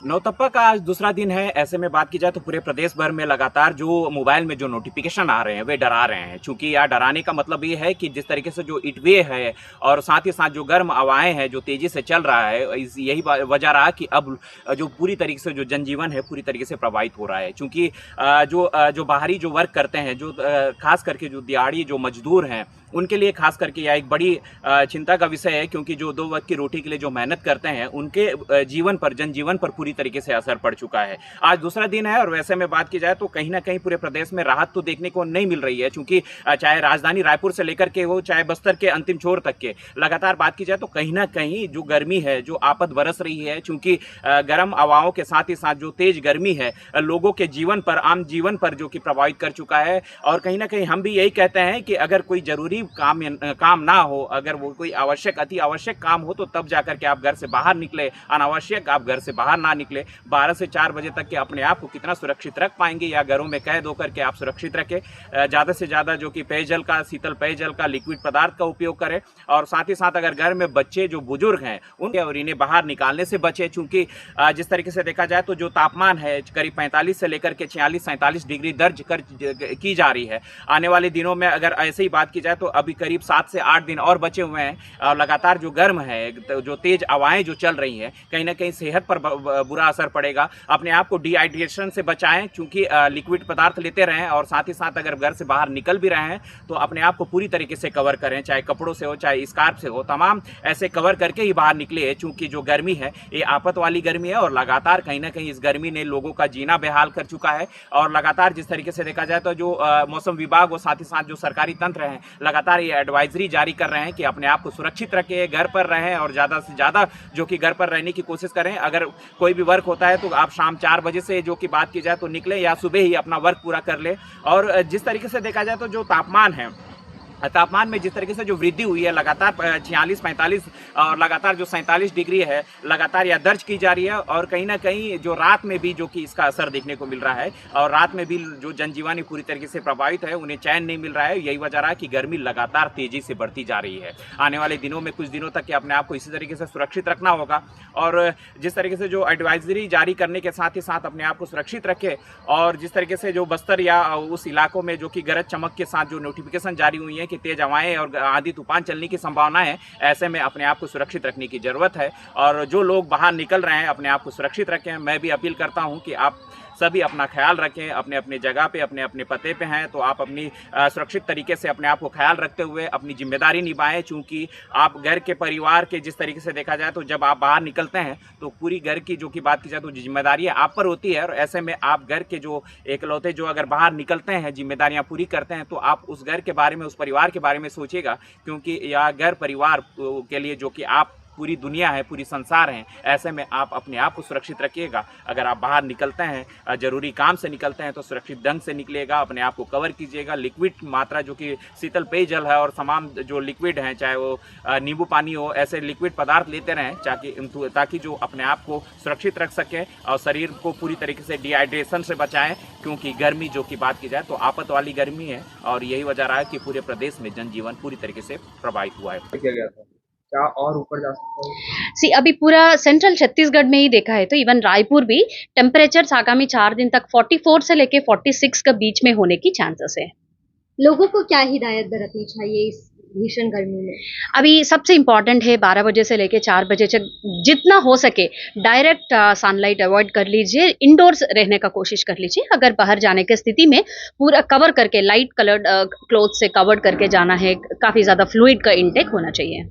नौतपा का आज दूसरा दिन है। ऐसे में बात की जाए तो पूरे प्रदेश भर में लगातार जो मोबाइल में जो नोटिफिकेशन आ रहे हैं वे डरा रहे हैं। चूंकि यह डराने का मतलब ये है कि जिस तरीके से जो हीटवेव है और साथ ही साथ जो गर्म हवाएं हैं जो तेजी से चल रहा है, यही वजह रहा कि अब जो पूरी तरीके से जो जनजीवन है पूरी तरीके से प्रभावित हो रहा है। चूंकि जो बाहरी जो वर्क करते हैं, जो खास करके जो दिहाड़ी जो मजदूर हैं, उनके लिए खास करके यह एक बड़ी चिंता का विषय है। क्योंकि जो 2 वक्त की रोटी के लिए जो मेहनत करते हैं उनके जीवन पर, जनजीवन पर पूरी तरीके से असर पड़ चुका है। आज दूसरा दिन है और वैसे में बात की जाए तो कहीं ना कहीं पूरे प्रदेश में राहत तो देखने को नहीं मिल रही है। चूंकि चाहे राजधानी रायपुर से लेकर के हो, चाहे बस्तर के अंतिम छोर तक के, लगातार बात की जाए तो कहीं ना कहीं जो गर्मी है, जो आपद बरस रही है। चूंकि गर्म हवाओं के साथ ही साथ जो तेज गर्मी है लोगों के जीवन पर, आम जीवन पर जो कि प्रभावित कर चुका है। और कहीं ना कहीं हम भी यही कहते हैं कि अगर कोई जरूरी काम ना हो, अगर वो कोई आवश्यक, अति आवश्यक काम हो तो तब जाकर के आप घर से बाहर निकले, अनावश्यक आप घर से बाहर ना निकले। 12 से 4 बजे तक के अपने आप को कितना सुरक्षित रख पाएंगे या घरों में कैद होकर के आप सुरक्षित रखें। ज़्यादा से ज़्यादा जो कि पेयजल का, शीतल पेयजल का, लिक्विड पदार्थ का उपयोग करें। और साथ ही साथ अगर घर में बच्चे जो बुजुर्ग हैं उनके और इन्हें बाहर निकालने से बचे। चूँकि जिस तरीके से देखा जाए तो जो तापमान है करीब 45 से लेकर के 46-47 डिग्री दर्ज की जा रही है। आने वाले दिनों में अगर ऐसे ही बात की जाए तो अभी करीब 7 से 8 दिन और बचे हुए हैं। और लगातार जो गर्म है, जो तेज हवाएं जो चल रही हैं, कहीं ना कहीं सेहत पर बुरा असर पड़ेगा। अपने आप को डिहाइड्रेशन से बचाएं, क्योंकि लिक्विड पदार्थ लेते रहें। और साथ ही साथ अगर घर से बाहर निकल भी रहे हैं तो अपने आप को पूरी तरीके से कवर करें, चाहे कपड़ों से हो, चाहे स्कार्फ से हो, तमाम ऐसे कवर करके ही बाहर निकले। चूंकि जो गर्मी है ये आफत वाली गर्मी है और लगातार कहीं ना कहीं इस गर्मी ने लोगों का जीना बेहाल कर चुका है। और लगातार जिस तरीके से देखा जाए तो जो मौसम विभाग और साथ ही साथ जो सरकारी तंत्र हैं लगातार ये एडवाइजरी जारी कर रहे हैं कि अपने आप को सुरक्षित रखें, घर पर रहें और ज़्यादा से ज़्यादा जो कि घर पर रहने की कोशिश करें। अगर कोई भी वर्क होता है तो आप शाम 4 बजे से जो कि बात की जाए तो निकले या सुबह ही अपना वर्क पूरा कर ले। और जिस तरीके से देखा जाए तो जो तापमान में जिस तरीके से जो वृद्धि हुई है लगातार 46-45 और लगातार जो 47 डिग्री है लगातार यह दर्ज की जा रही है। और कहीं ना कहीं जो रात में भी जो कि इसका असर देखने को मिल रहा है और रात में भी जो जनजीवन पूरी तरीके से प्रभावित है, उन्हें चैन नहीं मिल रहा है। यही वजह रहा कि गर्मी लगातार तेजी से बढ़ती जा रही है। आने वाले दिनों में कुछ दिनों तक के अपने आप को इसी तरीके से सुरक्षित रखना होगा। और जिस तरीके से जो एडवाइजरी जारी करने के साथ ही साथ अपने आप को सुरक्षित रखें। और जिस तरीके से जो बस्तर या उस इलाकों में जो कि गरज चमक के साथ जो नोटिफिकेशन जारी हुई है कि तेज हवाएं और आंधी तूफान चलने की संभावना है, ऐसे में अपने आप को सुरक्षित रखने की जरूरत है। और जो लोग बाहर निकल रहे हैं अपने आप को सुरक्षित रखें। मैं भी अपील करता हूं कि आप सभी अपना ख्याल रखें, अपने अपने जगह पे, अपने अपने पते पे हैं तो आप अपनी सुरक्षित तरीके से अपने आप को ख्याल रखते हुए अपनी जिम्मेदारी निभाएं। चूँकि आप घर के परिवार के, जिस तरीके से देखा जाए तो जब आप बाहर निकलते हैं तो पूरी घर की जो कि बात की जाए तो जिम्मेदारी आप पर होती है। और ऐसे में आप घर के जो एकलौते जो अगर बाहर निकलते हैं, जिम्मेदारियां पूरी करते हैं, तो आप उस घर के बारे में, उस परिवार के बारे में सोचिएगा। क्योंकि यह घर परिवार के लिए जो कि आप पूरी दुनिया है, पूरी संसार है। ऐसे में आप अपने आप को सुरक्षित रखिएगा। अगर आप बाहर निकलते हैं, जरूरी काम से निकलते हैं तो सुरक्षित ढंग से निकलिएगा, अपने आप को कवर कीजिएगा। लिक्विड मात्रा जो कि शीतल पेयजल है और तमाम जो लिक्विड हैं, चाहे वो नींबू पानी हो, ऐसे लिक्विड पदार्थ लेते रहें ताकि जो अपने आप को सुरक्षित रख सकें और शरीर को पूरी तरीके से डिहाइड्रेशन से बचाएं। क्योंकि गर्मी जो कि बात की जाए तो आफत वाली गर्मी है और यही वजह रहा है कि पूरे प्रदेश में जनजीवन पूरी तरीके से प्रभावित हुआ है। किया गया था, क्या और ऊपर जा सकता है? अभी पूरा सेंट्रल छत्तीसगढ़ में ही देखा है तो इवन रायपुर भी टेम्परेचर आगामी 4 दिन तक 44 से लेके 46 के बीच में होने की चांसेस है। लोगों को क्या हिदायत बरतनी चाहिए इस भीषण गर्मी में? अभी सबसे इम्पोर्टेंट है 12 बजे से लेके 4 बजे तक जितना हो सके डायरेक्ट सनलाइट अवॉइड कर लीजिए, इंडोर्स रहने का कोशिश कर लीजिए। अगर बाहर जाने की स्थिति में पूरा कवर करके, लाइट कलर्ड क्लोथ से कवर करके जाना है। काफी ज्यादा फ्लूइड का इंटेक होना चाहिए।